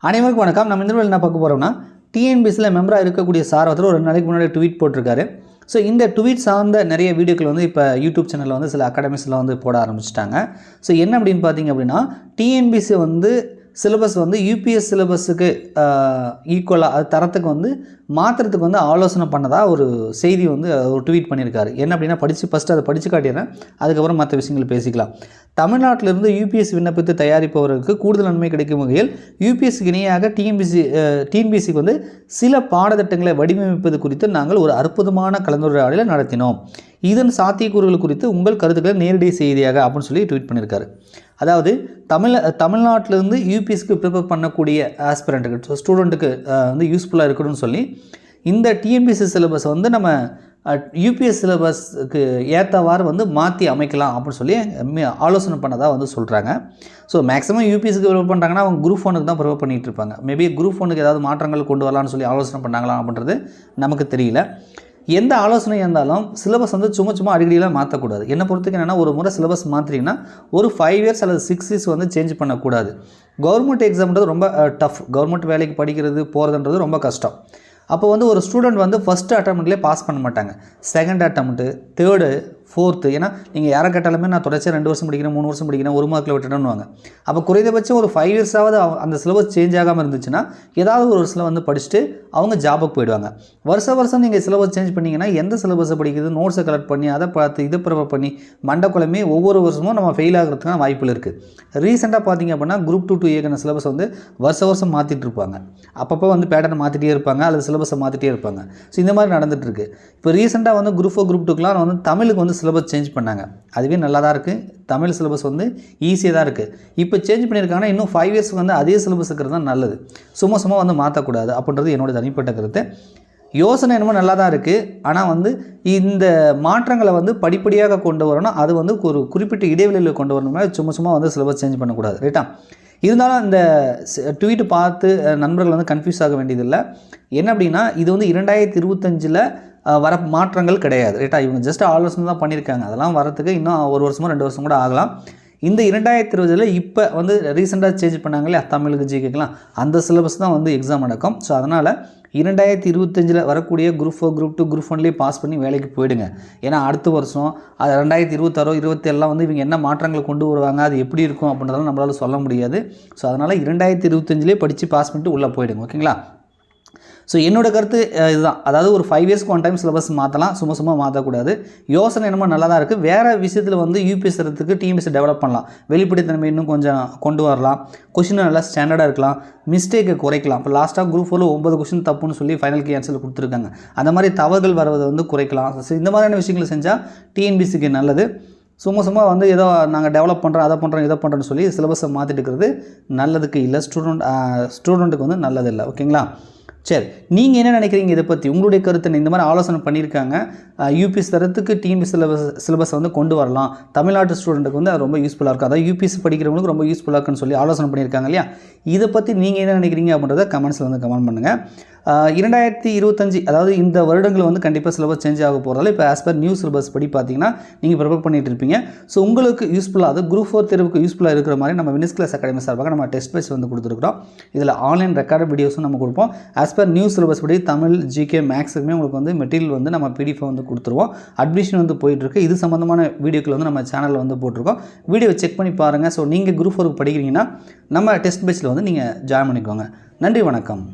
அனைவருக்கும் வணக்கம். நம்ம இந்த வீடியோவில் என்ன பார்க்க போகிறோம்னா, டிஎன்பிஎஸ்சியில் மெம்பராக இருக்கக்கூடிய சார் ஒருத்தர் ஒரு 2 நாளைக்கு முன்னாடி ட்வீட் போட்டிருக்காரு. ஸோ இந்த ட்வீட் சார்ந்த நிறைய வீடியோக்கள் வந்து இப்போ யூடியூப் சேனலில் வந்து சில அகாடமிஸில் வந்து போட ஆரம்பிச்சிட்டாங்க. ஸோ என்ன அப்படின்னு பார்த்தீங்க அப்படின்னா, டிஎன்பிஎஸ்சி வந்து சிலபஸ் வந்து யூபிஎஸ் சிலபஸுக்கு ஈக்குவலாக அது தரத்துக்கு வந்து மாற்றுறதுக்கு வந்து ஆலோசனை பண்ணதாக ஒரு செய்தி வந்து ஒரு ட்வீட் பண்ணியிருக்காரு. என்ன அப்படின்னா ஃபஸ்ட்டு அதை படித்து காட்டிடுறேன், அதுக்கப்புறம் மற்ற விஷயங்கள் பேசிக்கலாம். தமிழ்நாட்டிலிருந்து யூபிஎஸ் விண்ணப்பித்து தயாரிப்பவர்களுக்கு கூடுதல் நன்மை கிடைக்கும் வகையில் யூபிஎஸ்சிக்கு இணையாக டிஎன்பிஎஸ்சிக்கு வந்து சில பாடத்திட்டங்களை வடிவமைப்பது குறித்து நாங்கள் ஒரு அற்புதமான கலந்துரையாடலை நடத்தினோம். இதன் சாத்தியக்கூறுகள் குறித்து உங்கள் கருத்துக்களை நேரடி செய்தியாக அப்படின்னு சொல்லி ட்வீட் பண்ணியிருக்காரு. அதாவது தமிழ்நாட்டிலேருந்து யூபிஎஸ்க்கு ப்ரிப்பேர் பண்ணக்கூடிய ஆஸ்பிரண்ட்டுக்கு ஸ்டூடெண்ட்டுக்கு வந்து யூஸ்ஃபுல்லாக இருக்கணும்னு சொல்லி இந்த டிஎன்பிஎஸ்சி சிலபஸ் வந்து நம்ம யூபிஎஸ் சிலபஸ்க்கு ஏற்றவாறு வந்து மாற்றி அமைக்கலாம் அப்படின்னு சொல்லி ஆலோசனை பண்ணதாக வந்து சொல்கிறாங்க. ஸோ மேக்ஸிமம் யூபிஎஸ்க்கு ப்ரிப்பேர் பண்ணுறாங்கன்னா அவங்க குரூப் 1க்கு தான் ப்ரிப்பேர் பண்ணிகிட்டு இருப்பாங்க. மேபி குரூப் 1க்கு ஏதாவது மாற்றங்கள் கொண்டு வரலான்னு சொல்லி ஆலோசனை பண்ணாங்களா அப்படின்றது நமக்கு தெரியல. எந்த ஆலோசனையாக இருந்தாலும் சிலபஸ் வந்து சும்மா அடிக்கடியெலாம் மாற்றக்கூடாது. என்னை பொறுத்துக்கு என்னென்னா, ஒரு முறை சிலபஸ் மாற்றிங்கன்னா ஒரு 5 இயர்ஸ் அல்லது 6 இயர்ஸ் வந்து சேஞ்ச் பண்ணக்கூடாது. கவர்மெண்ட் எக்ஸாம்ன்றது ரொம்ப டஃப். கவர்மெண்ட் வேலைக்கு படிக்கிறது போகிறதுன்றது ரொம்ப கஷ்டம். அப்போ வந்து ஒரு ஸ்டூடெண்ட் வந்து ஃபஸ்ட்டு அட்டம்ப்ட்லேயே பாஸ் பண்ண மாட்டாங்க. Second attempt, third, fourth. ஏன்னா நீங்கள் யாரை கேட்டாலுமே நான் தொடர்ச்சியாக 2 வருஷம் படிக்கிறேன், 3 வருஷம் படிக்கிறேன், 1 மார்க்கில் விட்டுட்டேன்னுவாங்க. அப்போ குறைந்தபட்சம் ஒரு 5 இயர்ஸாவது அந்த சிலபஸ் சேஞ்ச் ஆகாமல் இருந்துச்சுன்னா ஏதாவது ஒரு வருஷத்தில் வந்து படிச்சுட்டு அவங்க ஜாபுக்கு போயிடுவாங்க. வருஷம் நீங்கள் சிலபஸ் சேஞ்ச் பண்ணிங்கன்னா எந்த சிலபஸை படிக்கிறது, நோட்ஸை கலெக்ட் பண்ணி அதை பார்த்து இதை ப்ரிப்பேர் பண்ணி மண்டக்குழமே ஒவ்வொரு வருஷமும் நம்ம ஃபெயில் ஆகிறதுக்கான வாய்ப்புகள் இருக்குது. ரீசெண்டாக பார்த்தீங்க அப்படின்னா குரூப் 2 ஏக்கான சிலபஸ் வந்து வருஷம் மாற்றிட்டு இருப்பாங்க. அப்பப்போ வந்து பேட்டர்னை மாற்றிட்டே இருப்பாங்க அல்லது சிலபஸை மாற்றிட்டே இருப்பாங்க. ஸோ இந்த மாதிரி நடந்துகிட்ருக்கு. இப்போ ரீசெண்டாக வந்து குரூப் 4 குரூப் 2க்குலாம் வந்து தமிழுக்கு வந்து சிலபஸ் சேஞ்ச் பண்ணாங்க. அதுவே நல்லா தான் இருக்குது. தமிழ் சிலபஸ் வந்து ஈஸியாக தான் இருக்குது. இப்போ சேஞ்ச் பண்ணியிருக்காங்கன்னா இன்னும் 5 இயர்ஸ்க்கு வந்து அதே சிலபஸ் இருக்கிறது தான் நல்லது. சும்மா வந்து மாற்றக்கூடாது அப்படின்றது என்னோட தனிப்பட்ட கருத்து. யோசனை என்னமோ நல்லா தான் இருக்குது. ஆனால் வந்து இந்த மாற்றங்களை வந்து படிப்படியாக கொண்டு வரணும். அது வந்து ஒரு குறிப்பிட்ட இடைவெளியில் கொண்டு வரணும்னா சும்மா வந்து சிலபஸ் சேஞ்ச் பண்ணக்கூடாது. ரைட்டா? இருந்தாலும் இந்த ட்வீட்டு பார்த்து நண்பர்கள் வந்து கன்ஃபியூஸ் ஆக வேண்டியதில்லை. என்ன அப்படின்னா, இது வந்து 2025 வர மாற்றங்கள் கிடையாது. ரைட்டா? இவங்க ஜஸ்ட் ஆலோசனை தான் பண்ணியிருக்காங்க. அதெல்லாம் வரத்துக்கு இன்னும் 1 வருஷமோ 2 வருஷம் கூட ஆகலாம். இந்த 2020 இப்போ வந்து ரீசெண்டாக சேஞ்ச் பண்ணாங்க இல்லையா, தமிழுக்கு ஜிகேக்கெலாம் அந்த சிலபஸ் தான் வந்து எக்ஸாம் நடக்கும். ஸோ அதனால் 2025 வரக்கூடிய குரூப் 4 குரூப் 2 குரூப் 1லேயே பாஸ் பண்ணி வேலைக்கு போயிடுங்க. ஏன்னா அடுத்த வருஷம் அது 2026 27 வந்து இவங்க என்ன மாற்றங்கள் கொண்டு வருவாங்க, அது எப்படி இருக்கும் அப்படின்றதெல்லாம் நம்மளால் சொல்ல முடியாது. ஸோ அதனால் 2025 படித்து பாஸ் பண்ணிட்டு உள்ளே போயிடுங்க. ஓகேங்களா? ஸோ என்னோட கருத்து இதுதான். அதாவது ஒரு 5 இயர்ஸ்க்கு 1 டைம் சிலபஸ் மாற்றலாம், சும்மா மாற்றக்கூடாது. யோசனை என்னமோ நல்லா தான் இருக்குது. வேறு விஷயத்தில் வந்து யூபிஎஸ் தரத்துக்கு டிஎன்பிஎஸ்சி டெவலப் பண்ணலாம். வெளிப்படைத்தன்மை இன்னும் கொஞ்சம் கொண்டு வரலாம். கொஷின் நல்லா ஸ்டாண்டர்டாக இருக்கலாம். மிஸ்டேக்கை குறைக்கலாம். இப்போ லாஸ்ட்டாக குரூப் 4 9 கொஷின் தப்புன்னு சொல்லி ஃபைனல் கீ ஆன்சரில் கொடுத்துருக்காங்க. அந்த மாதிரி தவறுகள் வருவதை வந்து குறைக்கலாம். ஸோ இந்த மாதிரியான விஷயங்களை செஞ்சால் டிஎன்பிஎஸ்சிக்கு நல்லது. சும்மா வந்து ஏதோ நாங்கள் டெவலப் பண்ணுறோம், அதை பண்ணுறோம், இதை பண்ணுறோன்னு சொல்லி சிலபஸை மாற்றிட்டு இருக்கிறது நல்லதுக்கு இல்லை. ஸ்டூடெண்ட்டுக்கு வந்து நல்லது இல்லை. ஓகேங்களா? சரி, நீங்கள் என்ன நினைக்கிறீங்க இதை பற்றி? உங்களுடைய கருத்து இந்த மாதிரி ஆலோசனை பண்ணியிருக்காங்க. யூபிஎஸ் தரத்துக்கு டிஎன்பிஎஸ்சி சிலபஸ் வந்து கொண்டு வரலாம். தமிழ்நாட்டு ஸ்டூடெண்ட்டுக்கு வந்து அது ரொம்ப யூஸ்ஃபுல்லாக இருக்கும். அதாவது யூபிஎஸ்சி படிக்கிறவங்களுக்கு ரொம்ப யூஸ்ஃபுல்லாக இருக்குன்னு சொல்லி ஆலோசனை பண்ணியிருக்காங்க இல்லையா? இதை பற்றி நீங்கள் என்ன நினைக்கிறீங்க அப்படின்றத கமெண்ட்ஸில் வந்து கமெண்ட் பண்ணுங்கள். 2025 அதாவது இந்த வருடங்கள் வந்து கண்டிப்பாக சிலபஸ் சேஞ்ச் ஆக போகிறதால இப்போ ஆஸ் பர் நியூ சிலபஸ் படி பார்த்தீங்கன்னா நீங்கள் ப்ரிப்பேர் பண்ணிட்டு இருப்பீங்க. ஸோ உங்களுக்கு யூஸ்ஃபுல்லாக அது குரூப் 4 தேர்வுக்கு யூஸ்ஃபுல்லாக இருக்கிற மாதிரி நம்ம வினிஸ் கிளாஸ் அகாடமி சார்பாக நம்ம டெஸ்ட் பேட்ச் வந்து கொடுத்துருக்கோம். இதில் ஆன்லைன் ரெக்கார்டு வீடியோஸும் நம்ம கொடுப்போம். ஆஸ் பர் நியூ சிலபஸ் படி தமிழ், ஜிகே, மேக்ஸுக்குமே உங்களுக்கு வந்து மெட்டீரியல் வந்து நம்ம பிடிஎஃப் வந்து கொடுத்துருவோம். அட்மிஷன் வந்து போயிட்டுருக்கு. இது சம்மந்தமான வீடியோக்கள் வந்து நம்ம சேனலில் வந்து போட்டிருக்கோம். வீடியோ செக் பண்ணி பாருங்கள். ஸோ நீங்கள் குரூப் 4க்கு படிக்கிறீங்கன்னா நம்ம டெஸ்ட் பேட்சில் வந்து நீங்கள் ஜாயின் பண்ணிக்கோங்க. நன்றி, வணக்கம்.